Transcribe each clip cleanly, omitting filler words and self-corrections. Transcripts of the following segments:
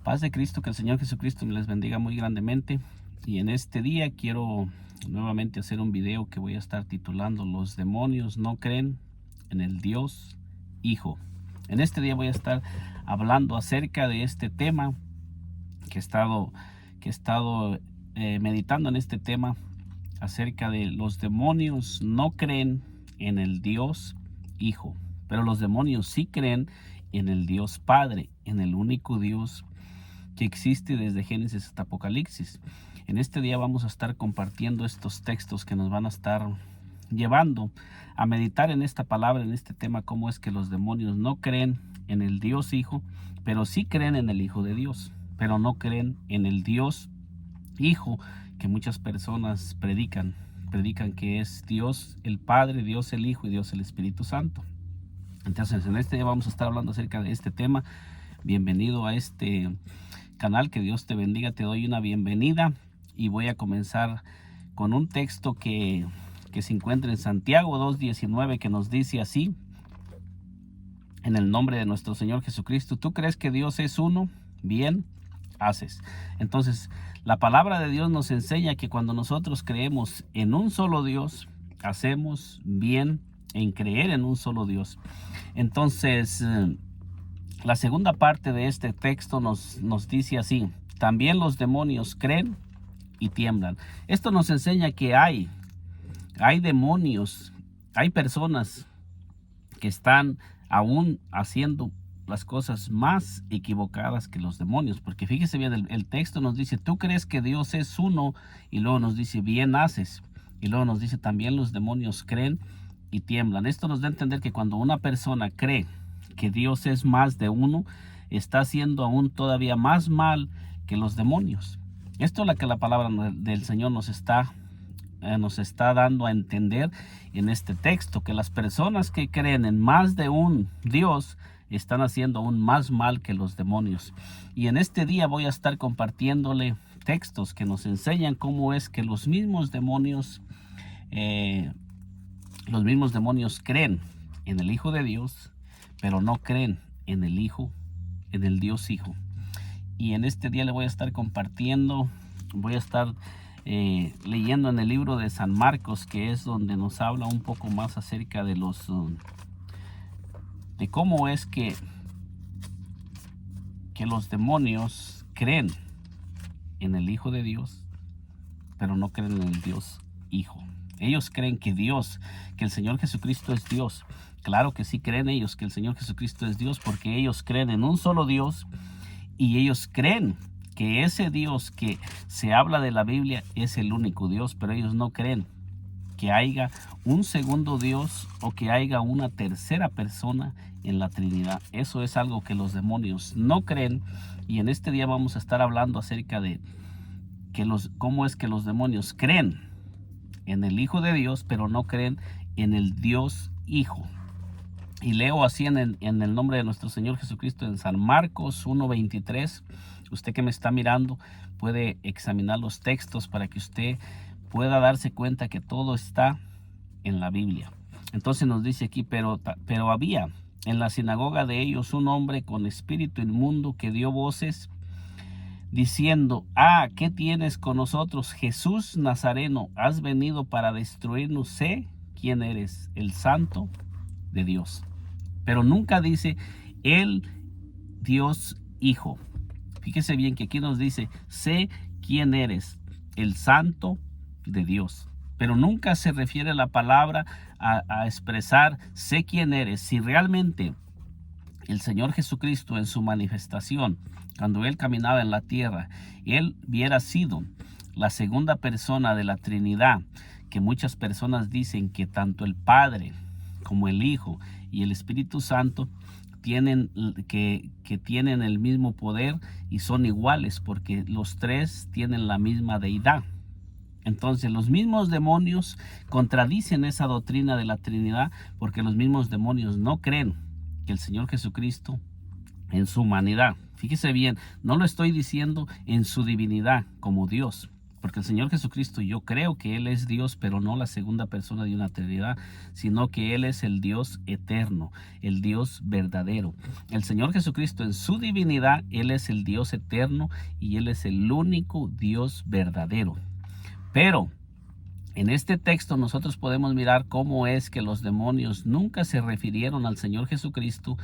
Paz de Cristo, que el Señor Jesucristo me les bendiga muy grandemente. Y en este día quiero nuevamente hacer un video que voy a estar titulando Los demonios no creen en el Dios Hijo. En este día voy a estar hablando acerca de este tema que he estado meditando en este tema acerca de los demonios no creen en el Dios Hijo, pero los demonios sí creen en el Dios Padre, en el único Dios que existe desde Génesis hasta Apocalipsis. En este día vamos a estar compartiendo estos textos que nos van a estar llevando a meditar en esta palabra, en este tema, cómo es que los demonios no creen en el Dios Hijo, pero sí creen en el Hijo de Dios, pero no creen en el Dios Hijo que muchas personas predican que es Dios el Padre, Dios el Hijo y Dios el Espíritu Santo. Entonces en este día vamos a estar hablando acerca de este tema. Bienvenido a este canal, que Dios te bendiga. Te doy una bienvenida y voy a comenzar con un texto que se encuentra en Santiago 2:19, que nos dice así: en el nombre de nuestro Señor Jesucristo, ¿tú crees que Dios es uno? Bien haces. Entonces, la palabra de Dios nos enseña que cuando nosotros creemos en un solo Dios, hacemos bien en creer en un solo Dios. Entonces, la segunda parte de este texto nos dice así: también los demonios creen y tiemblan. Esto nos enseña que hay demonios, hay personas que están aún haciendo las cosas más equivocadas que los demonios, porque fíjese bien, el texto nos dice: tú crees que Dios es uno, y luego nos dice: bien haces, y luego nos dice: también los demonios creen y tiemblan. Esto nos da a entender que cuando una persona cree que Dios es más de uno, está haciendo aún todavía más mal que los demonios. Esto es lo que la palabra del Señor nos está dando a entender en este texto, que las personas que creen en más de un Dios están haciendo aún más mal que los demonios. Y en este día voy a estar compartiéndole textos que nos enseñan cómo es que los mismos demonios creen en el Hijo de Dios, pero no creen en el Dios Hijo. Y en este día le voy a estar compartiendo, voy a estar leyendo en el libro de San Marcos, que es donde nos habla un poco más acerca de de cómo es que los demonios creen en el Hijo de Dios, pero no creen en el Dios Hijo. Ellos creen que el Señor Jesucristo es Dios. Claro que sí creen ellos que el Señor Jesucristo es Dios, porque ellos creen en un solo Dios, y ellos creen que ese Dios que se habla de la Biblia es el único Dios, pero ellos no creen que haya un segundo Dios o que haya una tercera persona en la Trinidad. Eso es algo que los demonios no creen, y en este día vamos a estar hablando acerca de cómo es que los demonios creen en el Hijo de Dios, pero no creen en el Dios Hijo. Y leo así en el nombre de nuestro Señor Jesucristo en San Marcos 1:23. Usted que me está mirando puede examinar los textos para que usted pueda darse cuenta que todo está en la Biblia. Entonces nos dice aquí: pero había en la sinagoga de ellos un hombre con espíritu inmundo que dio voces diciendo: ¿qué tienes con nosotros, Jesús Nazareno? ¿Has venido para destruirnos? Sé quién eres, el Santo de Dios. Pero nunca dice el Dios Hijo. Fíjese bien que aquí nos dice: sé quién eres, el Santo de Dios. Pero nunca se refiere la palabra a expresar sé quién eres. Si realmente el Señor Jesucristo en su manifestación, cuando Él caminaba en la tierra, Él hubiera sido la segunda persona de la Trinidad, que muchas personas dicen que tanto el Padre como el Hijo y el Espíritu Santo tienen el mismo poder y son iguales, porque los tres tienen la misma deidad. Entonces los mismos demonios contradicen esa doctrina de la Trinidad, porque los mismos demonios no creen que el Señor Jesucristo en su humanidad, fíjese bien, no lo estoy diciendo en su divinidad como Dios, Porque el Señor Jesucristo, yo creo que Él es Dios, pero no la segunda persona de una Trinidad, sino que Él es el Dios eterno, el Dios verdadero. El Señor Jesucristo en su divinidad, Él es el Dios eterno y Él es el único Dios verdadero. Pero en este texto nosotros podemos mirar cómo es que los demonios nunca se refirieron al Señor Jesucristo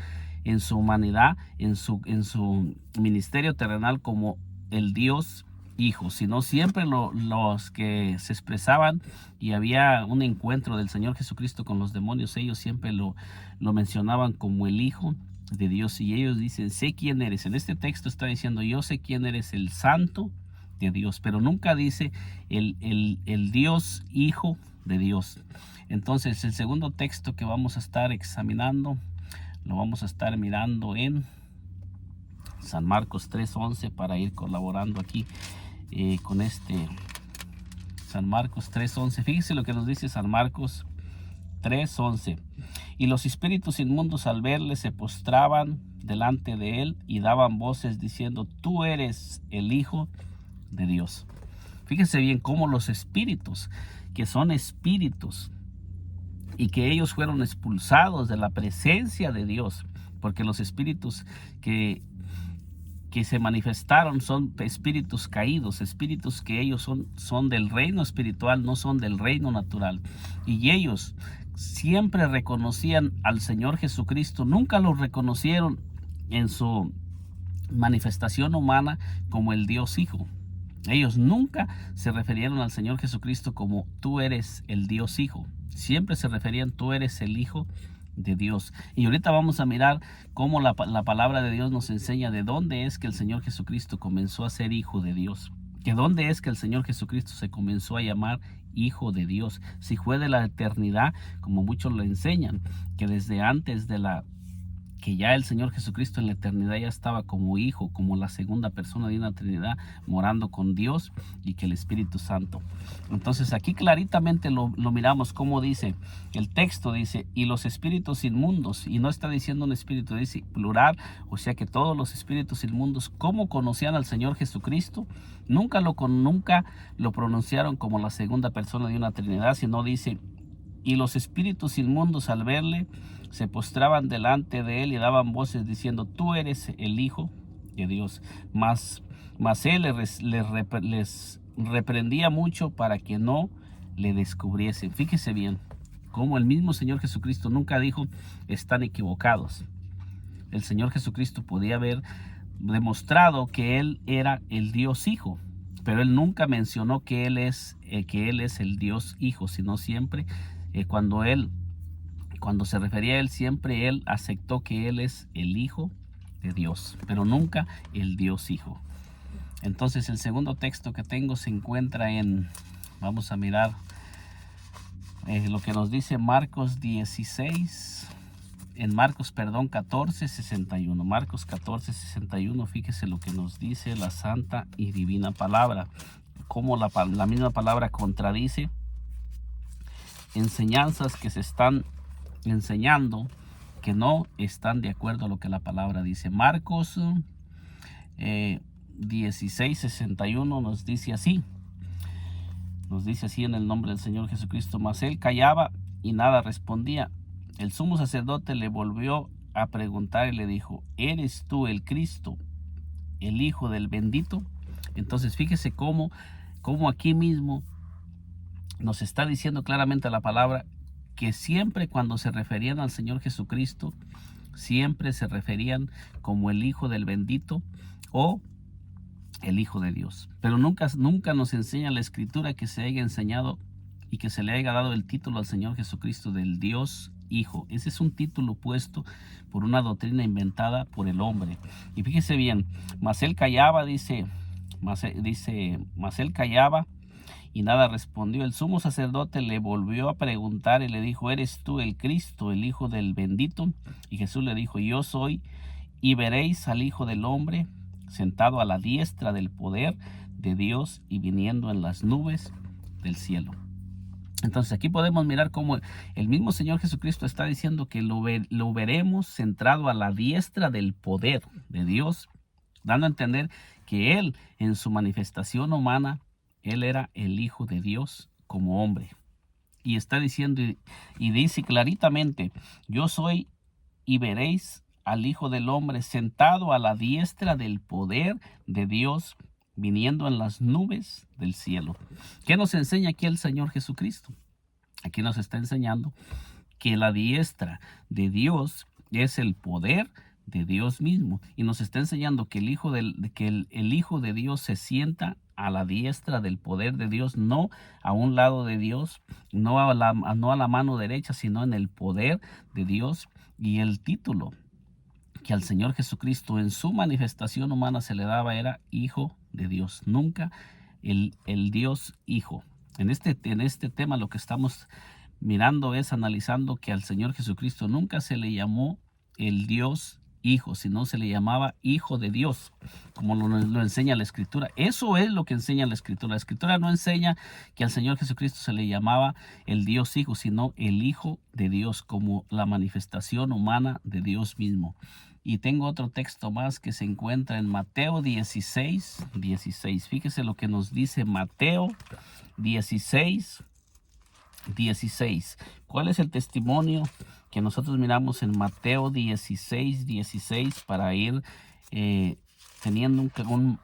en su humanidad, en su ministerio terrenal como el Dios Hijo, sino siempre los que se expresaban y había un encuentro del Señor Jesucristo con los demonios, ellos siempre lo mencionaban como el Hijo de Dios, y ellos dicen, sé quién eres. En este texto está diciendo, yo sé quién eres, el Santo de Dios, pero nunca dice el Dios Hijo de Dios. Entonces el segundo texto que vamos a estar examinando lo vamos a estar mirando en San Marcos 3:11 para ir colaborando aquí con este San Marcos 3:11. Fíjese lo que nos dice San Marcos 3:11. Y los espíritus inmundos al verle se postraban delante de él y daban voces diciendo, tú eres el Hijo de Dios. Fíjense bien cómo los espíritus, que son espíritus y que ellos fueron expulsados de la presencia de Dios, porque los espíritus que se manifestaron son espíritus caídos, espíritus que ellos son del reino espiritual, no son del reino natural. Y ellos siempre reconocían al Señor Jesucristo, nunca lo reconocieron en su manifestación humana como el Dios Hijo. Ellos nunca se referieron al Señor Jesucristo como tú eres el Dios Hijo. Siempre se referían tú eres el Hijo de Dios. Y ahorita vamos a mirar cómo la palabra de Dios nos enseña de dónde es que el Señor Jesucristo comenzó a ser Hijo de Dios. Que dónde es que el Señor Jesucristo se comenzó a llamar Hijo de Dios. Si fue de la eternidad, como muchos lo enseñan, que desde antes que ya el Señor Jesucristo en la eternidad ya estaba como Hijo, como la segunda persona de una Trinidad, morando con Dios y que el Espíritu Santo. Entonces aquí claritamente lo miramos como dice, el texto dice, y los espíritus inmundos, y no está diciendo un espíritu, dice plural, o sea que todos los espíritus inmundos, ¿cómo conocían al Señor Jesucristo? Nunca lo pronunciaron como la segunda persona de una Trinidad, sino dice, y los espíritus inmundos al verle se postraban delante de él y daban voces diciendo, tú eres el Hijo de Dios. Mas él les reprendía mucho para que no le descubriesen. Fíjese bien, como el mismo Señor Jesucristo nunca dijo, están equivocados. El Señor Jesucristo podía haber demostrado que él era el Dios Hijo, pero él nunca mencionó que él es el Dios Hijo, sino siempre cuando se refería a él, siempre él aceptó que él es el Hijo de Dios, pero nunca el Dios Hijo. Entonces el segundo texto que tengo se encuentra vamos a mirar lo que nos dice Marcos 14:61. Marcos 14:61, fíjese lo que nos dice la santa y divina palabra, cómo la misma palabra contradice enseñanzas que se están enseñando que no están de acuerdo a lo que la palabra dice. Marcos 16:61 nos dice así en el nombre del Señor Jesucristo. Mas él callaba y nada respondía. El sumo sacerdote le volvió a preguntar y le dijo, ¿eres tú el Cristo, el Hijo del bendito? Entonces fíjese cómo aquí mismo nos está diciendo claramente la palabra que siempre cuando se referían al Señor Jesucristo, siempre se referían como el Hijo del bendito o el Hijo de Dios. Pero nunca nos enseña la Escritura que se haya enseñado y que se le haya dado el título al Señor Jesucristo del Dios Hijo. Ese es un título puesto por una doctrina inventada por el hombre. Y fíjese bien, mas él callaba, mas él callaba y nada respondió. El sumo sacerdote le volvió a preguntar y le dijo, ¿eres tú el Cristo, el Hijo del bendito? Y Jesús le dijo, yo soy, y veréis al Hijo del hombre sentado a la diestra del poder de Dios y viniendo en las nubes del cielo. Entonces aquí podemos mirar cómo el mismo Señor Jesucristo está diciendo que lo veremos centrado a la diestra del poder de Dios, dando a entender que Él en su manifestación humana, Él era el Hijo de Dios como hombre. Y está diciendo, y dice claritamente, yo soy y veréis al Hijo del Hombre sentado a la diestra del poder de Dios, viniendo en las nubes del cielo. ¿Qué nos enseña aquí el Señor Jesucristo? Aquí nos está enseñando que la diestra de Dios es el poder de Dios mismo, y nos está enseñando que el Hijo de Dios se sienta a la diestra del poder de Dios, no a un lado de Dios, no a la mano derecha, sino en el poder de Dios. Y el título que al Señor Jesucristo en su manifestación humana se le daba era Hijo de Dios, nunca el Dios Hijo. En este tema lo que estamos mirando es analizando que al Señor Jesucristo nunca se le llamó el Dios Hijo, sino se le llamaba Hijo de Dios, como lo enseña la Escritura. Eso es lo que enseña la Escritura. La Escritura no enseña que al Señor Jesucristo se le llamaba el Dios Hijo, sino el Hijo de Dios, como la manifestación humana de Dios mismo. Y tengo otro texto más que se encuentra en Mateo 16. Fíjese lo que nos dice Mateo 16. ¿Cuál es el testimonio que nosotros miramos en Mateo 16 para ir teniendo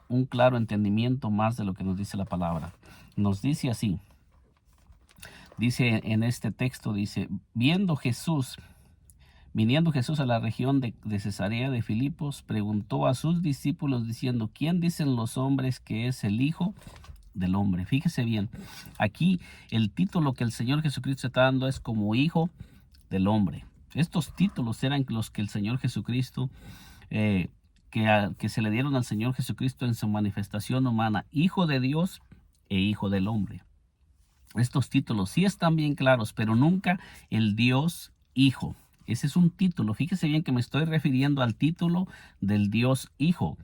un claro entendimiento más de lo que nos dice la palabra? Nos dice así, dice en este texto, dice, viniendo Jesús a la región de Cesarea de Filipos, preguntó a sus discípulos diciendo, ¿quién dicen los hombres que es el Hijo del Hombre? Fíjese bien, aquí el título que el Señor Jesucristo está dando es como Hijo del Hombre. Estos títulos eran los que el Señor Jesucristo, que se le dieron al Señor Jesucristo en su manifestación humana, Hijo de Dios e Hijo del Hombre. Estos títulos sí están bien claros, pero nunca el Dios Hijo. Ese es un título. Fíjese bien que me estoy refiriendo al título del Dios Hijo.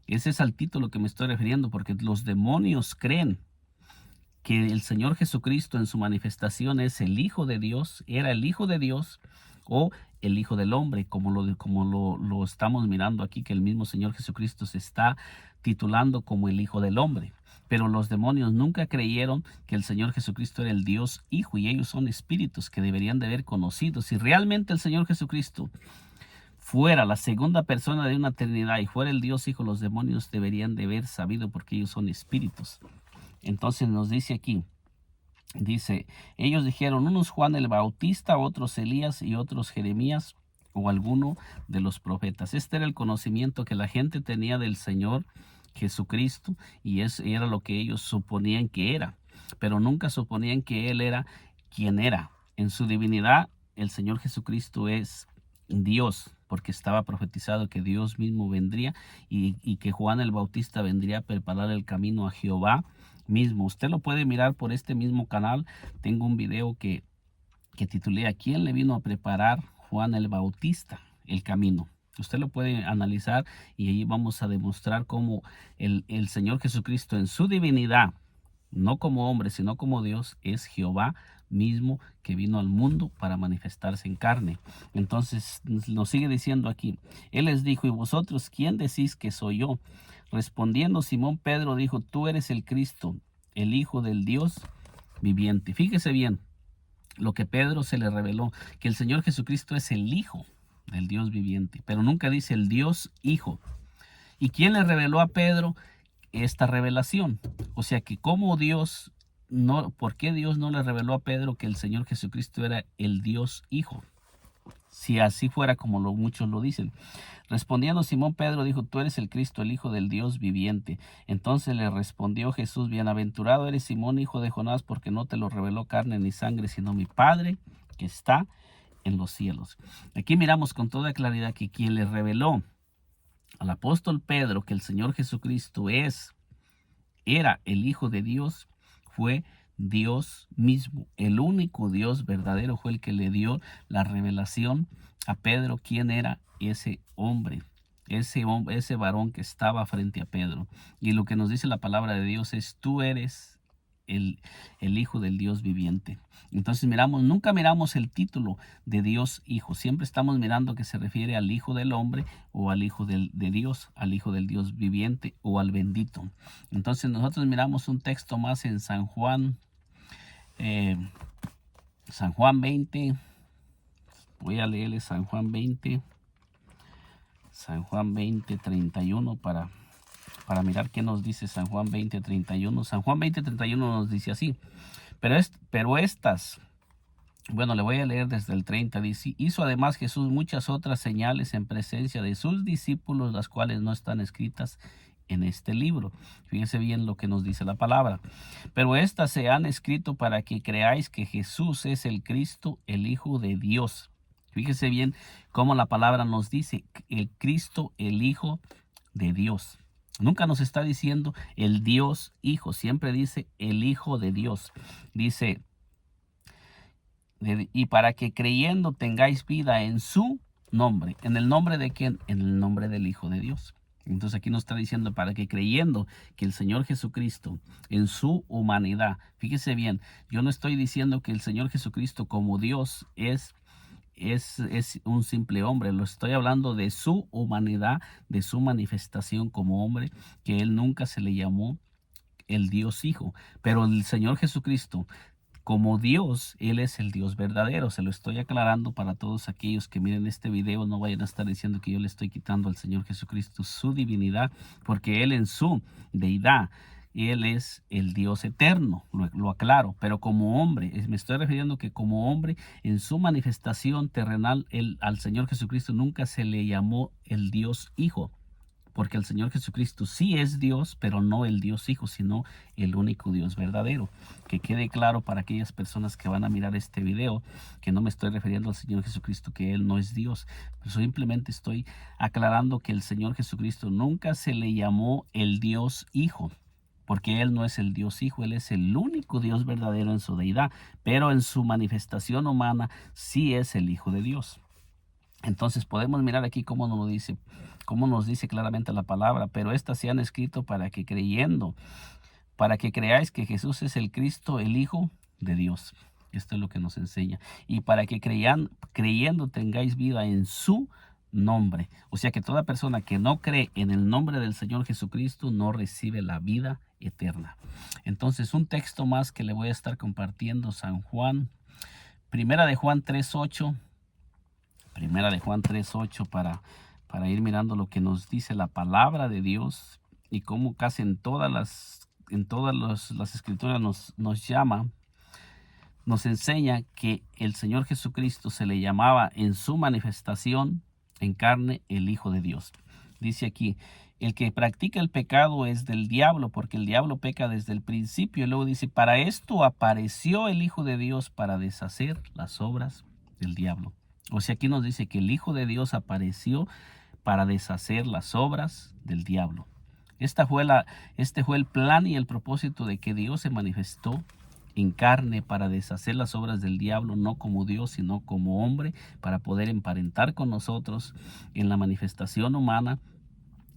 Ese es al título que me estoy refiriendo, porque los demonios creen que el Señor Jesucristo en su manifestación es el Hijo de Dios, era el Hijo de Dios o el Hijo del Hombre, como lo estamos mirando aquí, que el mismo Señor Jesucristo se está titulando como el Hijo del Hombre. Pero los demonios nunca creyeron que el Señor Jesucristo era el Dios Hijo, y ellos son espíritus que deberían de haber conocido. Si realmente el Señor Jesucristo fuera la segunda persona de una Trinidad y fuera el Dios Hijo, los demonios deberían de haber sabido, porque ellos son espíritus. Entonces nos dice aquí, dice, ellos dijeron, unos Juan el Bautista, otros Elías y otros Jeremías o alguno de los profetas. Este era el conocimiento que la gente tenía del Señor Jesucristo, y eso era lo que ellos suponían que era, pero nunca suponían que Él era quien era. En su divinidad, el Señor Jesucristo es Dios, porque estaba profetizado que Dios mismo vendría y que Juan el Bautista vendría a preparar el camino a Jehová mismo. Usted lo puede mirar por este mismo canal. Tengo un video que titulé ¿A quién le vino a preparar Juan el Bautista el camino? Usted lo puede analizar, y ahí vamos a demostrar cómo el Señor Jesucristo en su divinidad, no como hombre, sino como Dios, es Jehová mismo, que vino al mundo para manifestarse en carne. Entonces nos sigue diciendo aquí, Él les dijo, ¿y vosotros quién decís que soy yo? Respondiendo Simón Pedro dijo, tú eres el Cristo, el Hijo del Dios viviente. Fíjese bien lo que Pedro se le reveló, que el Señor Jesucristo es el Hijo del Dios viviente, pero nunca dice el Dios Hijo. ¿Y quién le reveló a Pedro esta revelación? O sea que ¿por qué Dios no le reveló a Pedro que el Señor Jesucristo era el Dios Hijo? Si así fuera como muchos lo dicen. Respondiendo Simón Pedro dijo, tú eres el Cristo, el Hijo del Dios viviente. Entonces le respondió Jesús, bienaventurado eres Simón, hijo de Jonás, porque no te lo reveló carne ni sangre, sino mi Padre que está en los cielos. Aquí miramos con toda claridad que quien le reveló al apóstol Pedro que el Señor Jesucristo era el Hijo de Dios fue Dios mismo. El único Dios verdadero fue el que le dio la revelación a Pedro quién era ese hombre, ese varón que estaba frente a Pedro. Y lo que nos dice la palabra de Dios es, tú eres el Hijo del Dios viviente. Entonces nunca miramos el título de Dios Hijo. Siempre estamos mirando que se refiere al Hijo del hombre o al Hijo de Dios, al Hijo del Dios viviente o al bendito. Entonces nosotros miramos un texto más en San Juan 20. Voy a leerle San Juan 20, 31 para mirar qué nos dice San Juan 20, 31. San Juan 20, 31 nos dice así: pero estas, bueno, le voy a leer desde el 30. Dice: hizo además Jesús muchas otras señales en presencia de sus discípulos, las cuales no están escritas en este libro. Fíjese bien lo que nos dice la palabra. Pero estas se han escrito para que creáis que Jesús es el Cristo, el Hijo de Dios. Fíjese bien cómo la palabra nos dice el Cristo, el Hijo de Dios. Nunca nos está diciendo el Dios Hijo, siempre dice el Hijo de Dios. Dice: y para que creyendo tengáis vida en su nombre. ¿En el nombre de quién? En el nombre del Hijo de Dios. Entonces aquí nos está diciendo para que creyendo que el Señor Jesucristo en su humanidad, fíjese bien, yo no estoy diciendo que el Señor Jesucristo como Dios es un simple hombre. Lo estoy hablando de su humanidad, de su manifestación como hombre, que Él nunca se le llamó el Dios Hijo. Pero el Señor Jesucristo, como Dios, Él es el Dios verdadero. Se lo estoy aclarando para todos aquellos que miren este video. No vayan a estar diciendo que yo le estoy quitando al Señor Jesucristo su divinidad, porque Él en su deidad, Él es el Dios eterno, lo aclaro. Pero como hombre, me estoy refiriendo que como hombre, en su manifestación terrenal, al Señor Jesucristo nunca se le llamó el Dios Hijo. Porque el Señor Jesucristo sí es Dios, pero no el Dios Hijo, sino el único Dios verdadero. Que quede claro para aquellas personas que van a mirar este video, que no me estoy refiriendo al Señor Jesucristo, que Él no es Dios. Simplemente estoy aclarando que el Señor Jesucristo nunca se le llamó el Dios Hijo, porque Él no es el Dios Hijo, Él es el único Dios verdadero en su deidad, pero en su manifestación humana sí es el Hijo de Dios. Entonces podemos mirar aquí cómo nos dice claramente la palabra: pero estas se han escrito para que creáis que Jesús es el Cristo, el Hijo de Dios. Esto es lo que nos enseña. Y para que creyendo tengáis vida en su nombre. O sea que toda persona que no cree en el nombre del Señor Jesucristo no recibe la vida eterna. Entonces un texto más que le voy a estar compartiendo, San Juan, Primera de Juan 3:8. Primera de Juan 3:8 para ir mirando lo que nos dice la palabra de Dios y cómo casi en todas las escrituras nos enseña que el Señor Jesucristo se le llamaba en su manifestación en carne el Hijo de Dios. Dice aquí: el que practica el pecado es del diablo, porque el diablo peca desde el principio. Y luego dice: para esto apareció el Hijo de Dios, para deshacer las obras del diablo. O sea, aquí nos dice que el Hijo de Dios apareció para deshacer las obras del diablo. Este fue el plan y el propósito de que Dios se manifestó en carne para deshacer las obras del diablo, no como Dios, sino como hombre, para poder emparentar con nosotros en la manifestación humana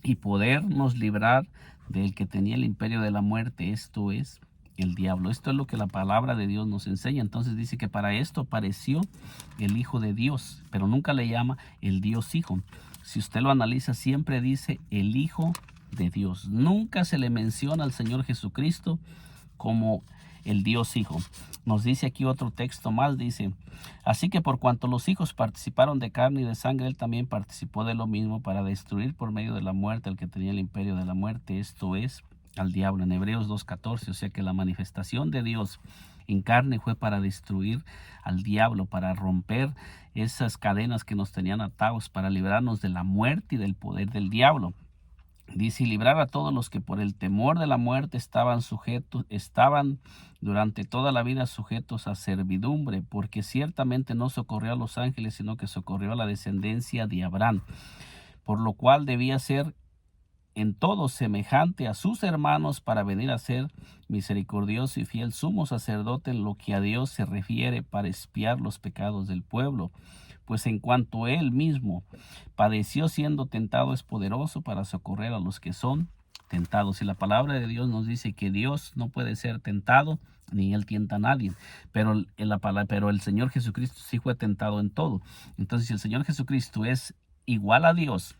y podernos librar del que tenía el imperio de la muerte, esto es, el diablo. Esto es lo que la palabra de Dios nos enseña. Entonces dice que para esto apareció el Hijo de Dios, pero nunca le llama el Dios Hijo. Si usted lo analiza, siempre dice el Hijo de Dios. Nunca se le menciona al Señor Jesucristo como el Dios Hijo. Nos dice aquí otro texto más, dice: así que por cuanto los hijos participaron de carne y de sangre, Él también participó de lo mismo, para destruir por medio de la muerte al que tenía el imperio de la muerte, esto es, al diablo. En Hebreos 2:14, o sea que la manifestación de Dios en carne fue para destruir al diablo, para romper esas cadenas que nos tenían atados, para librarnos de la muerte y del poder del diablo. Dice: y librar a todos los que por el temor de la muerte estaban durante toda la vida sujetos a servidumbre, porque ciertamente no socorrió a los ángeles, sino que socorrió a la descendencia de Abraham, por lo cual debía ser en todo semejante a sus hermanos, para venir a ser misericordioso y fiel sumo sacerdote en lo que a Dios se refiere, para expiar los pecados del pueblo. Pues en cuanto él mismo padeció siendo tentado, es poderoso para socorrer a los que son tentado. Si la palabra de Dios nos dice que Dios no puede ser tentado, ni Él tienta a nadie, pero el Señor Jesucristo sí fue tentado en todo. Entonces, si el Señor Jesucristo es igual a Dios,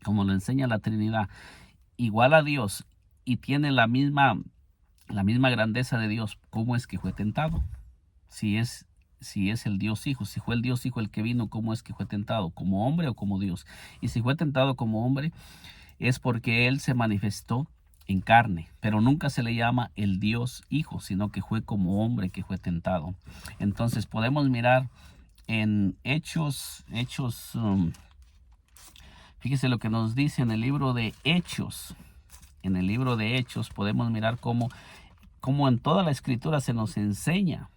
como lo enseña la Trinidad, igual a Dios y tiene la misma grandeza de Dios, ¿cómo es que fue tentado? Si es el Dios Hijo, si fue el Dios Hijo el que vino, ¿cómo es que fue tentado? ¿Como hombre o como Dios? Y si fue tentado como hombre, es porque Él se manifestó en carne, pero nunca se le llama el Dios Hijo, sino que fue como hombre que fue tentado. Entonces podemos mirar en Hechos, fíjese lo que nos dice en el libro de Hechos. En el libro de Hechos podemos mirar cómo en toda la Escritura se nos enseña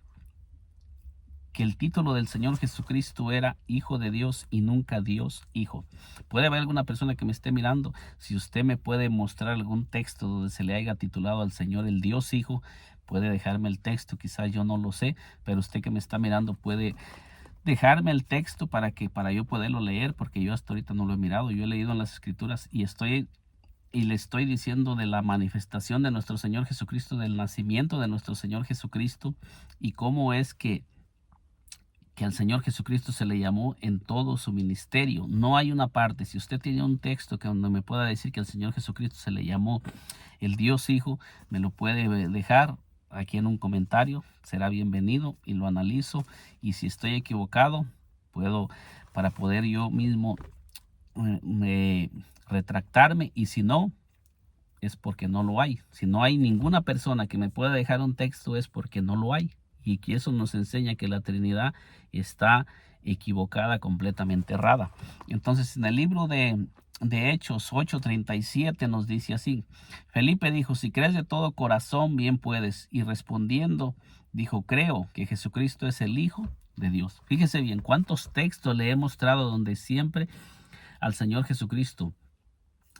que el título del Señor Jesucristo era Hijo de Dios y nunca Dios Hijo. Puede haber alguna persona que me esté mirando. Si usted me puede mostrar algún texto donde se le haya titulado al Señor el Dios Hijo, puede dejarme el texto. Quizás yo no lo sé, pero usted que me está mirando puede dejarme el texto para yo poderlo leer, porque yo hasta ahorita no lo he mirado. Yo he leído en las Escrituras y le estoy diciendo de la manifestación de nuestro Señor Jesucristo, del nacimiento de nuestro Señor Jesucristo, y cómo es que al Señor Jesucristo se le llamó en todo su ministerio. No hay una parte. Si usted tiene un texto donde me pueda decir que al Señor Jesucristo se le llamó el Dios Hijo, me lo puede dejar aquí en un comentario. Será bienvenido y lo analizo. Y si estoy equivocado, para poder yo mismo retractarme. Y si no, es porque no lo hay. Si no hay ninguna persona que me pueda dejar un texto, es porque no lo hay. Y que eso nos enseña que la Trinidad está equivocada, completamente errada. Entonces, en el libro de Hechos 8:37 nos dice así: Felipe dijo, si crees de todo corazón, bien puedes. Y respondiendo, dijo, creo que Jesucristo es el Hijo de Dios. Fíjese bien, cuántos textos le he mostrado donde siempre al Señor Jesucristo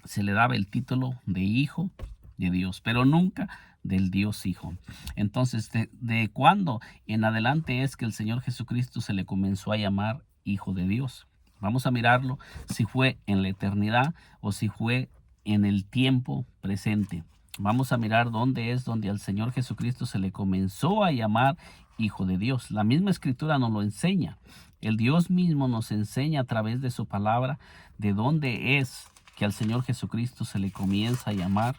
se le daba el título de Hijo de Dios, pero nunca del Dios Hijo. Entonces, ¿de cuándo en adelante es que el Señor Jesucristo se le comenzó a llamar Hijo de Dios? Vamos a mirarlo, si fue en la eternidad o si fue en el tiempo presente. Vamos a mirar donde al Señor Jesucristo se le comenzó a llamar Hijo de Dios. La misma Escritura nos lo enseña. El Dios mismo nos enseña a través de su palabra de dónde es que al Señor Jesucristo se le comienza a llamar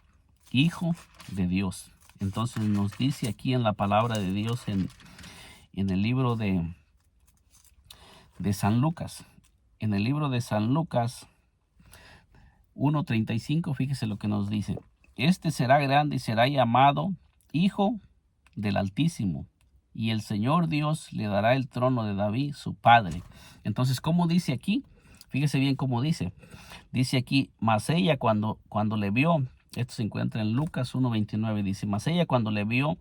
Hijo de Dios. Entonces nos dice aquí en la palabra de Dios en el libro de San Lucas. En el libro de San Lucas 1:35, fíjese lo que nos dice. Este será grande y será llamado Hijo del Altísimo, y el Señor Dios le dará el trono de David, su padre. Entonces, ¿cómo dice aquí? Fíjese bien cómo dice. Dice aquí, mas ella cuando le vio, esto se encuentra en Lucas 1:29, dice, mas ella cuando le vio,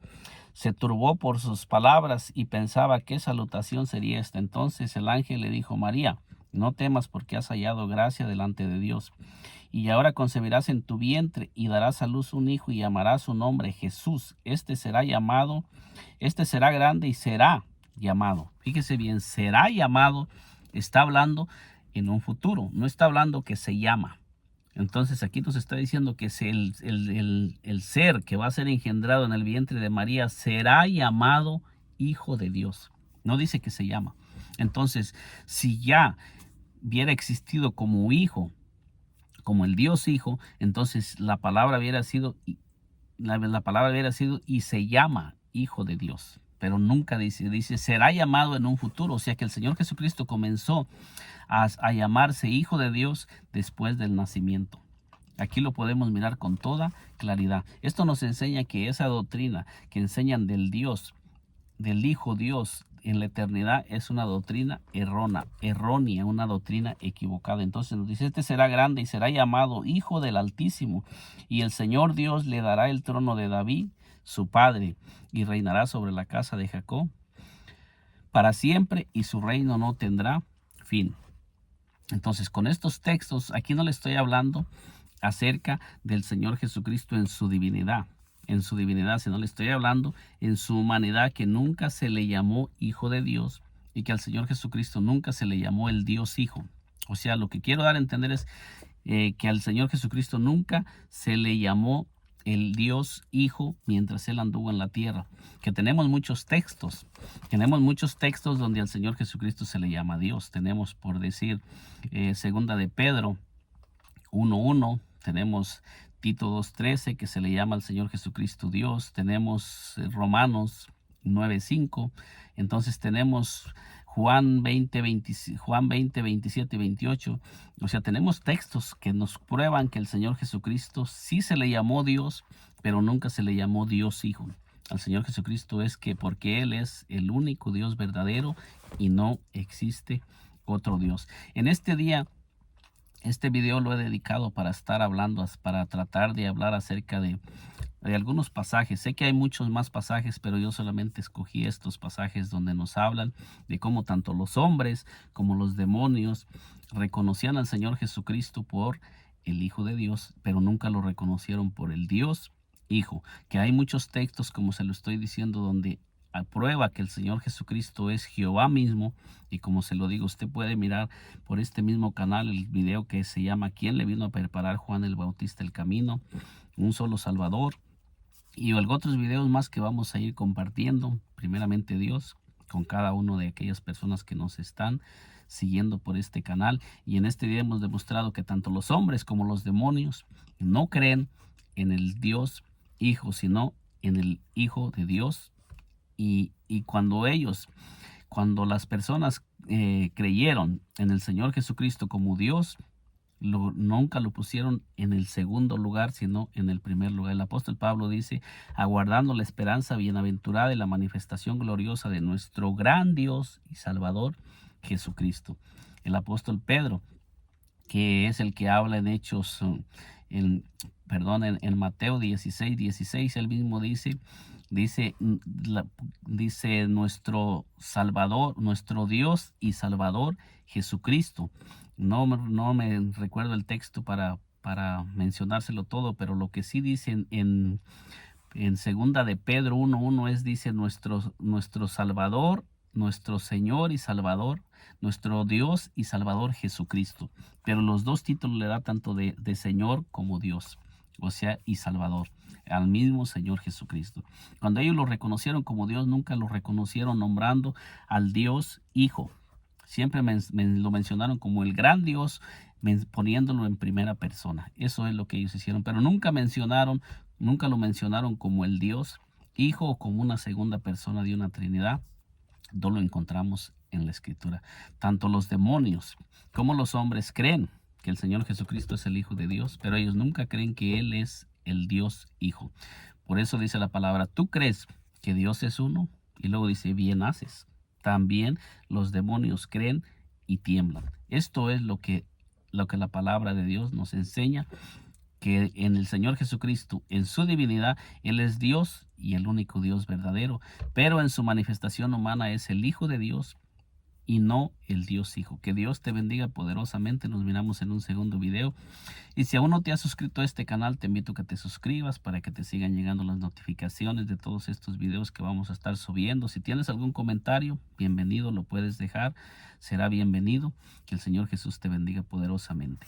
se turbó por sus palabras y pensaba qué salutación sería esta. Entonces el ángel le dijo, María, no temas porque has hallado gracia delante de Dios. Y ahora concebirás en tu vientre y darás a luz un hijo y llamarás su nombre Jesús. Este será grande y será llamado. Fíjese bien, será llamado, está hablando en un futuro, no está hablando que se llama. Entonces aquí nos está diciendo que el ser que va a ser engendrado en el vientre de María será llamado Hijo de Dios. No dice que se llama. Entonces, si ya hubiera existido como hijo, como el Dios Hijo, entonces la palabra hubiera sido y se llama Hijo de Dios. Pero nunca dice será llamado en un futuro. O sea que el Señor Jesucristo comenzó a llamarse Hijo de Dios después del nacimiento. Aquí lo podemos mirar con toda claridad. Esto nos enseña que esa doctrina que enseñan del Hijo Dios en la eternidad es una doctrina errónea, una doctrina equivocada. Entonces nos dice, este será grande y será llamado Hijo del Altísimo, y el Señor Dios le dará el trono de David, su padre, y reinará sobre la casa de Jacob para siempre, y su reino no tendrá fin. Entonces, con estos textos, aquí no le estoy hablando acerca del Señor Jesucristo en su divinidad, sino le estoy hablando en su humanidad, que nunca se le llamó Hijo de Dios y que al Señor Jesucristo nunca se le llamó el Dios Hijo. O sea, lo que quiero dar a entender es que al Señor Jesucristo nunca se le llamó el Dios Hijo mientras Él anduvo en la tierra. Que tenemos muchos textos donde al Señor Jesucristo se le llama Dios. Tenemos, por decir, segunda de Pedro 1:1, tenemos Tito 2:13, que se le llama al Señor Jesucristo Dios. Tenemos Romanos 9:5. Entonces tenemos Juan 20, 27 y 28. O sea, tenemos textos que nos prueban que el Señor Jesucristo sí se le llamó Dios, pero nunca se le llamó Dios Hijo. Al Señor Jesucristo es que porque Él es el único Dios verdadero y no existe otro Dios. En este día, este video lo he dedicado para estar hablando, para tratar de hablar acerca de algunos pasajes. Sé que hay muchos más pasajes, pero yo solamente escogí estos pasajes donde nos hablan de cómo tanto los hombres como los demonios reconocían al Señor Jesucristo por el Hijo de Dios, pero nunca lo reconocieron por el Dios Hijo. Que hay muchos textos, como se lo estoy diciendo, donde aprueba que el Señor Jesucristo es Jehová mismo, y como se lo digo, usted puede mirar por este mismo canal el video que se llama ¿Quién le vino a preparar Juan el Bautista el camino? Un solo Salvador, y otros videos más que vamos a ir compartiendo, primeramente Dios, con cada uno de aquellas personas que nos están siguiendo por este canal. Y en este video hemos demostrado que tanto los hombres como los demonios no creen en el Dios Hijo, sino en el Hijo de Dios. Y cuando las personas creyeron en el Señor Jesucristo como Dios, nunca lo pusieron en el segundo lugar, sino en el primer lugar. El apóstol Pablo dice, aguardando la esperanza bienaventurada y la manifestación gloriosa de nuestro gran Dios y Salvador Jesucristo. El apóstol Pedro, que es el que habla en Hechos, en Mateo 16:16, él mismo dice nuestro Salvador, nuestro Dios y Salvador Jesucristo. No me recuerdo el texto para mencionárselo todo, pero lo que sí dice en segunda de Pedro 1:1 dice nuestro Salvador, nuestro Señor y Salvador, nuestro Dios y Salvador Jesucristo. Pero los dos títulos le da tanto de Señor como Dios, o sea, y Salvador, al mismo Señor Jesucristo. Cuando ellos lo reconocieron como Dios, nunca lo reconocieron nombrando al Dios Hijo. Siempre lo mencionaron como el gran Dios, poniéndolo en primera persona. Eso es lo que ellos hicieron, pero nunca lo mencionaron como el Dios Hijo o como una segunda persona de una Trinidad. No lo encontramos en la Escritura. Tanto los demonios como los hombres creen que el Señor Jesucristo es el Hijo de Dios, pero ellos nunca creen que Él es el Dios Hijo. Por eso dice la palabra, tú crees que Dios es uno, y luego dice, bien haces. También los demonios creen y tiemblan. Esto es lo que la palabra de Dios nos enseña, que en el Señor Jesucristo, en su divinidad, Él es Dios y el único Dios verdadero, pero en su manifestación humana es el Hijo de Dios y no el Dios Hijo. Que Dios te bendiga poderosamente. Nos miramos en un segundo video. Y si aún no te has suscrito a este canal, te invito a que te suscribas para que te sigan llegando las notificaciones de todos estos videos que vamos a estar subiendo. Si tienes algún comentario, bienvenido, lo puedes dejar. Será bienvenido. Que el Señor Jesús te bendiga poderosamente.